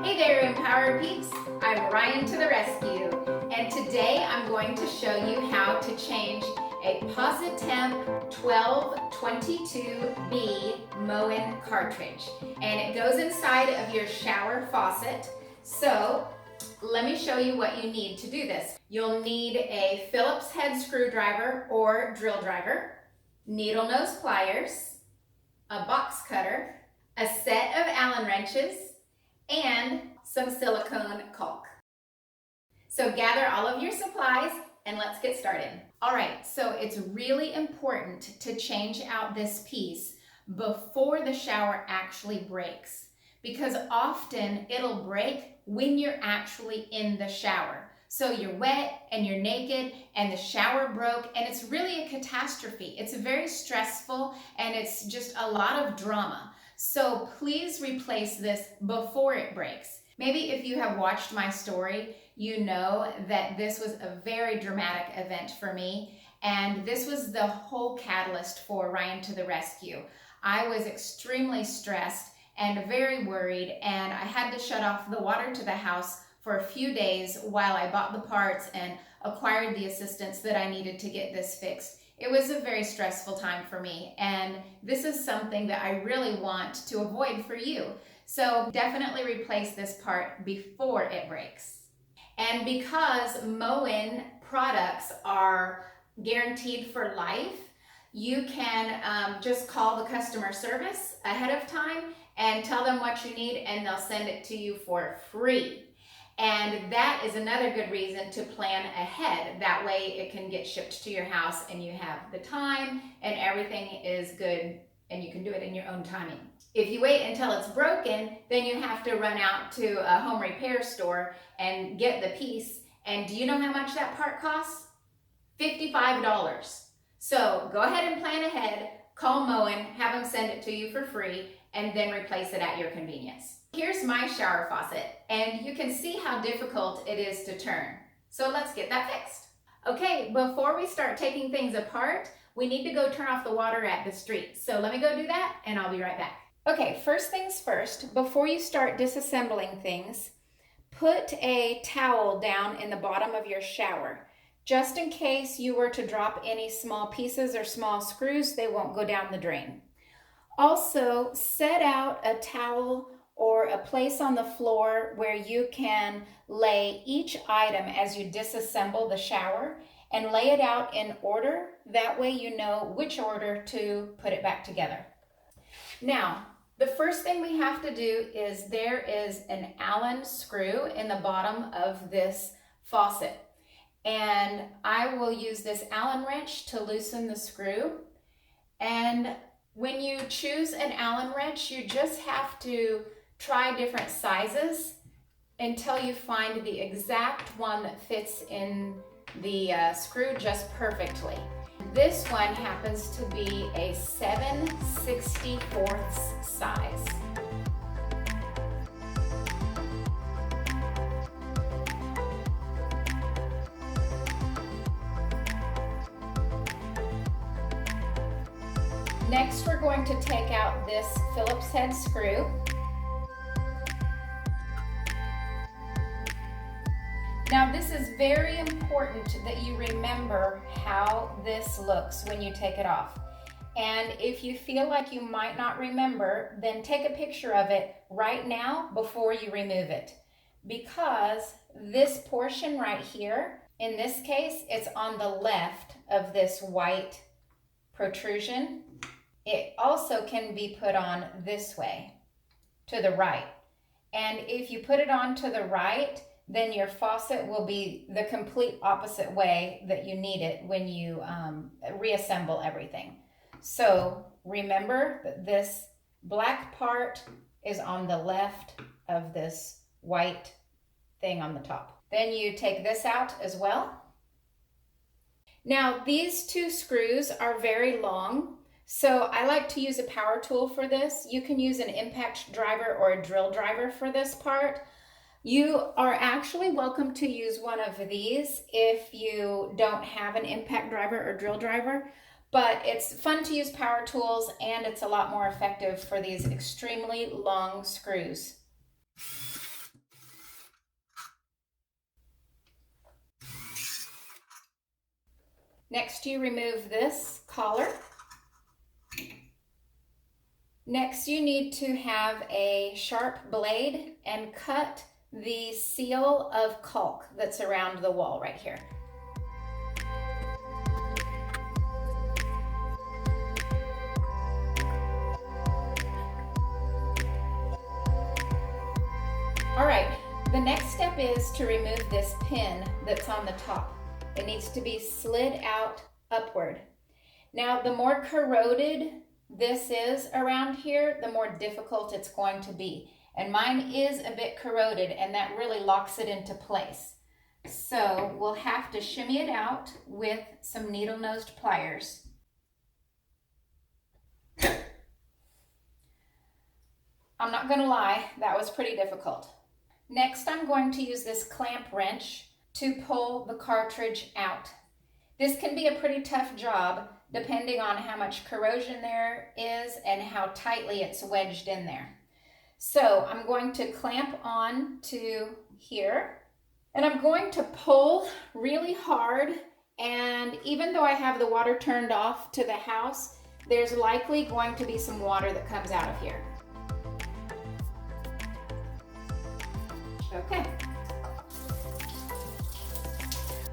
Hey there, Empower Peeps! I'm Ryane to the rescue, and today I'm going to show you how to change a Posi-Temp 1222B Moen cartridge. And it goes inside of your shower faucet. So let me show you what you need to do this. You'll need a Phillips head screwdriver or drill driver, needle nose pliers, a box cutter, a set of Allen wrenches, and some silicone caulk. So gather all of your supplies and let's get started. All right, so it's really important to change out this piece before the shower actually breaks, because often it'll break when you're actually in the shower. So you're wet and you're naked and the shower broke, and it's really a catastrophe. It's very stressful and it's just a lot of drama. So please replace this before it breaks. Maybe if you have watched my story, you know that this was a very dramatic event for me, and this was the whole catalyst for Ryane to the rescue. I was extremely stressed and very worried, and I had to shut off the water to the house for a few days while I bought the parts and acquired the assistance that I needed to get this fixed. It was a very stressful time for me, and this is something that I really want to avoid for you. So definitely replace this part before it breaks. And because Moen products are guaranteed for life, you can just call the customer service ahead of time and tell them what you need, and they'll send it to you for free. And that is another good reason to plan ahead. That way it can get shipped to your house and you have the time and everything is good and you can do it in your own timing. If you wait until it's broken, then you have to run out to a home repair store and get the piece. And do you know how much that part costs? $55. So go ahead and plan ahead, call Moen, have them send it to you for free, and then replace it at your convenience. Here's my shower faucet, and you can see how difficult it is to turn. So let's get that fixed. Okay, before we start taking things apart, we need to go turn off the water at the street. So let me go do that, and I'll be right back. Okay, first things first, before you start disassembling things, put a towel down in the bottom of your shower. Just in case you were to drop any small pieces or small screws, they won't go down the drain. Also, set out a towel or a place on the floor where you can lay each item as you disassemble the shower, and lay it out in order. That way you know which order to put it back together. Now, the first thing we have to do is there is an Allen screw in the bottom of this faucet. And I will use this Allen wrench to loosen the screw. And when you choose an Allen wrench, you just have to try different sizes until you find the exact one that fits in the screw just perfectly. This one happens to be a 7/64 size. Next, we're going to take out this Phillips head screw. Now, this is very important that you remember how this looks when you take it off. And if you feel like you might not remember, then take a picture of it right now before you remove it. Because this portion right here, in this case, it's on the left of this white protrusion. It also can be put on this way, to the right. And if you put it on to the right, then your faucet will be the complete opposite way that you need it when you reassemble everything. So remember that this black part is on the left of this white thing on the top. Then you take this out as well. Now, these two screws are very long, so I like to use a power tool for this. You can use an impact driver or a drill driver for this part. You are actually welcome to use one of these if you don't have an impact driver or drill driver, but it's fun to use power tools and it's a lot more effective for these extremely long screws. Next, you remove this collar. Next, you need to have a sharp blade and cut the seal of caulk that's around the wall right here. All right, the next step is to remove this pin that's on the top. It needs to be slid out upward. Now, the more corroded this is around here, the more difficult it's going to be. And mine is a bit corroded, and that really locks it into place. So we'll have to shimmy it out with some needle-nosed pliers. I'm not gonna lie, that was pretty difficult. Next, I'm going to use this clamp wrench to pull the cartridge out. This can be a pretty tough job depending on how much corrosion there is and how tightly it's wedged in there. So I'm going to clamp on to here, and I'm going to pull really hard, and even though I have the water turned off to the house, there's likely going to be some water that comes out of here. Okay.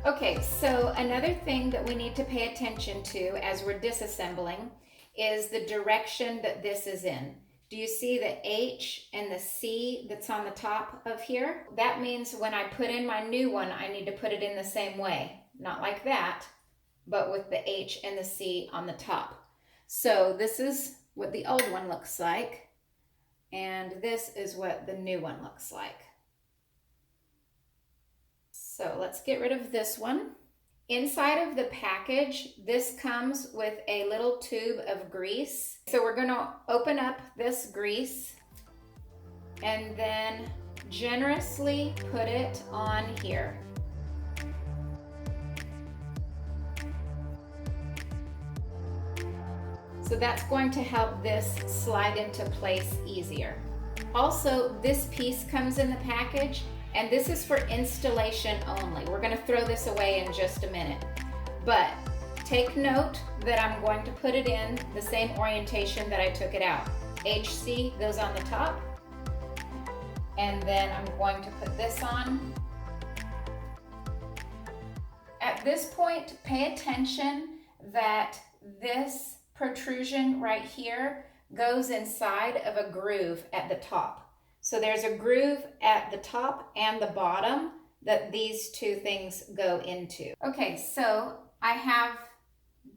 Okay, so another thing that we need to pay attention to as we're disassembling is the direction that this is in. Do you see the H and the C that's on the top of here? That means when I put in my new one, I need to put it in the same way. Not like that, but with the H and the C on the top. So this is what the old one looks like, and this is what the new one looks like. So let's get rid of this one. Inside of the package, this comes with a little tube of grease. So we're going to open up this grease and then generously put it on here. So that's going to help this slide into place easier. Also, this piece comes in the package, and this is for installation only. We're going to throw this away in just a minute. But take note that I'm going to put it in the same orientation that I took it out. HC goes on the top, and then I'm going to put this on. At this point, pay attention that this protrusion right here goes inside of a groove at the top. So there's a groove at the top and the bottom that these two things go into. Okay, so I have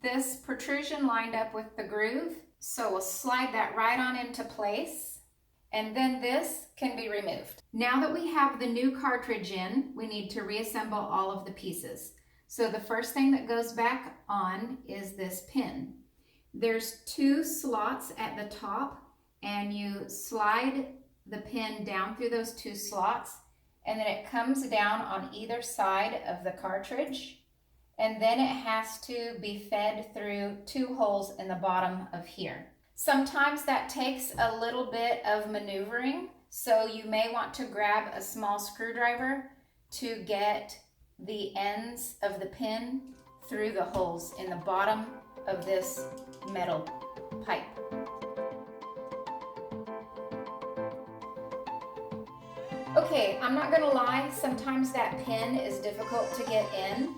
this protrusion lined up with the groove. So we'll slide that right on into place, and then this can be removed. Now that we have the new cartridge in, we need to reassemble all of the pieces. So the first thing that goes back on is this pin. There's two slots at the top, and you slide the pin down through those two slots, and then it comes down on either side of the cartridge, and then it has to be fed through two holes in the bottom of here. Sometimes that takes a little bit of maneuvering, so you may want to grab a small screwdriver to get the ends of the pin through the holes in the bottom of this metal pipe. Okay, I'm not gonna lie, sometimes that pin is difficult to get in,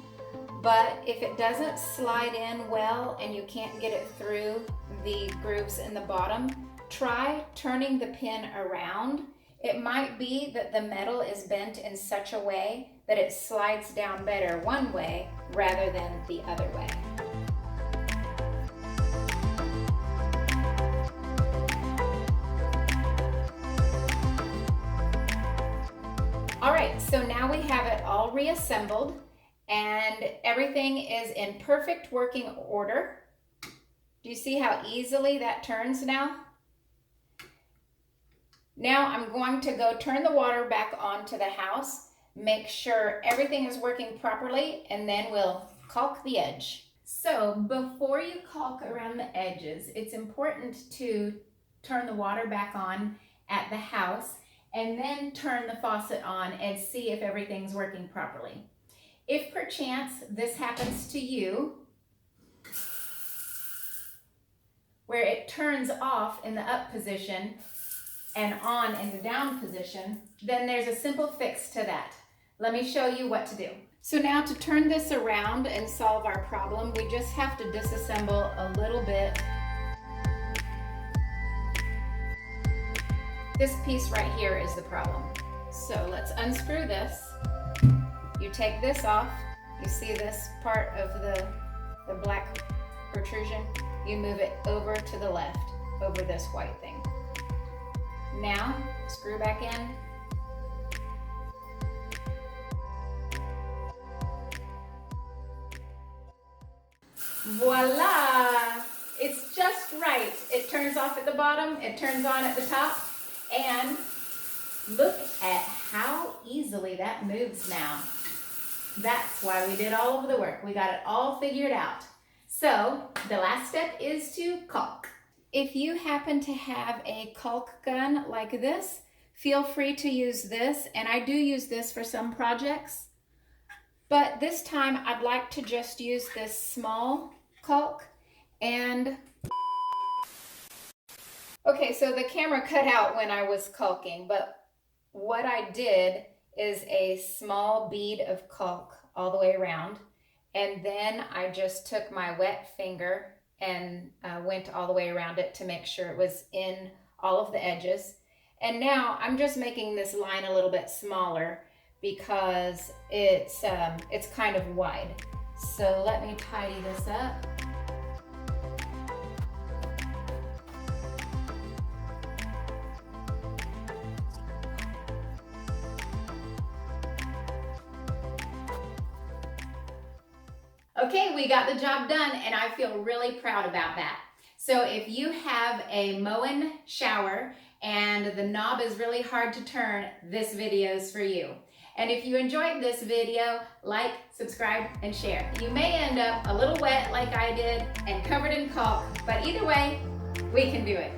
but if it doesn't slide in well and you can't get it through the grooves in the bottom, try turning the pin around. It might be that the metal is bent in such a way that it slides down better one way rather than the other way. All right, so now we have it all reassembled and everything is in perfect working order. Do you see how easily that turns now? Now I'm going to go turn the water back on to the house, make sure everything is working properly, and then we'll caulk the edge. So before you caulk around the edges, it's important to turn the water back on at the house and then turn the faucet on and see if everything's working properly. If perchance this happens to you, where it turns off in the up position and on in the down position, then there's a simple fix to that. Let me show you what to do. So now to turn this around and solve our problem, we just have to disassemble a little bit. This piece right here is the problem. So let's unscrew this. You take this off. You see this part of the black protrusion? You move it over to the left, over this white thing. Now, screw back in. Voila! It's just right. It turns off at the bottom, it turns on at the top, and look at how easily that moves now. That's why we did all of the work. We got it all figured out. So the last step is to caulk. If you happen to have a caulk gun like this, feel free to use this, and I do use this for some projects. But this time I'd like to just use this small caulk and... Okay, so the camera cut out when I was caulking, but what I did is a small bead of caulk all the way around, and then I just took my wet finger and went all the way around it to make sure it was in all of the edges. And now I'm just making this line a little bit smaller because it's kind of wide. So let me tidy this up. Okay, we got the job done, and I feel really proud about that. So if you have a Moen shower and the knob is really hard to turn, this video is for you. And if you enjoyed this video, like, subscribe, and share. You may end up a little wet like I did and covered in caulk, but either way, we can do it.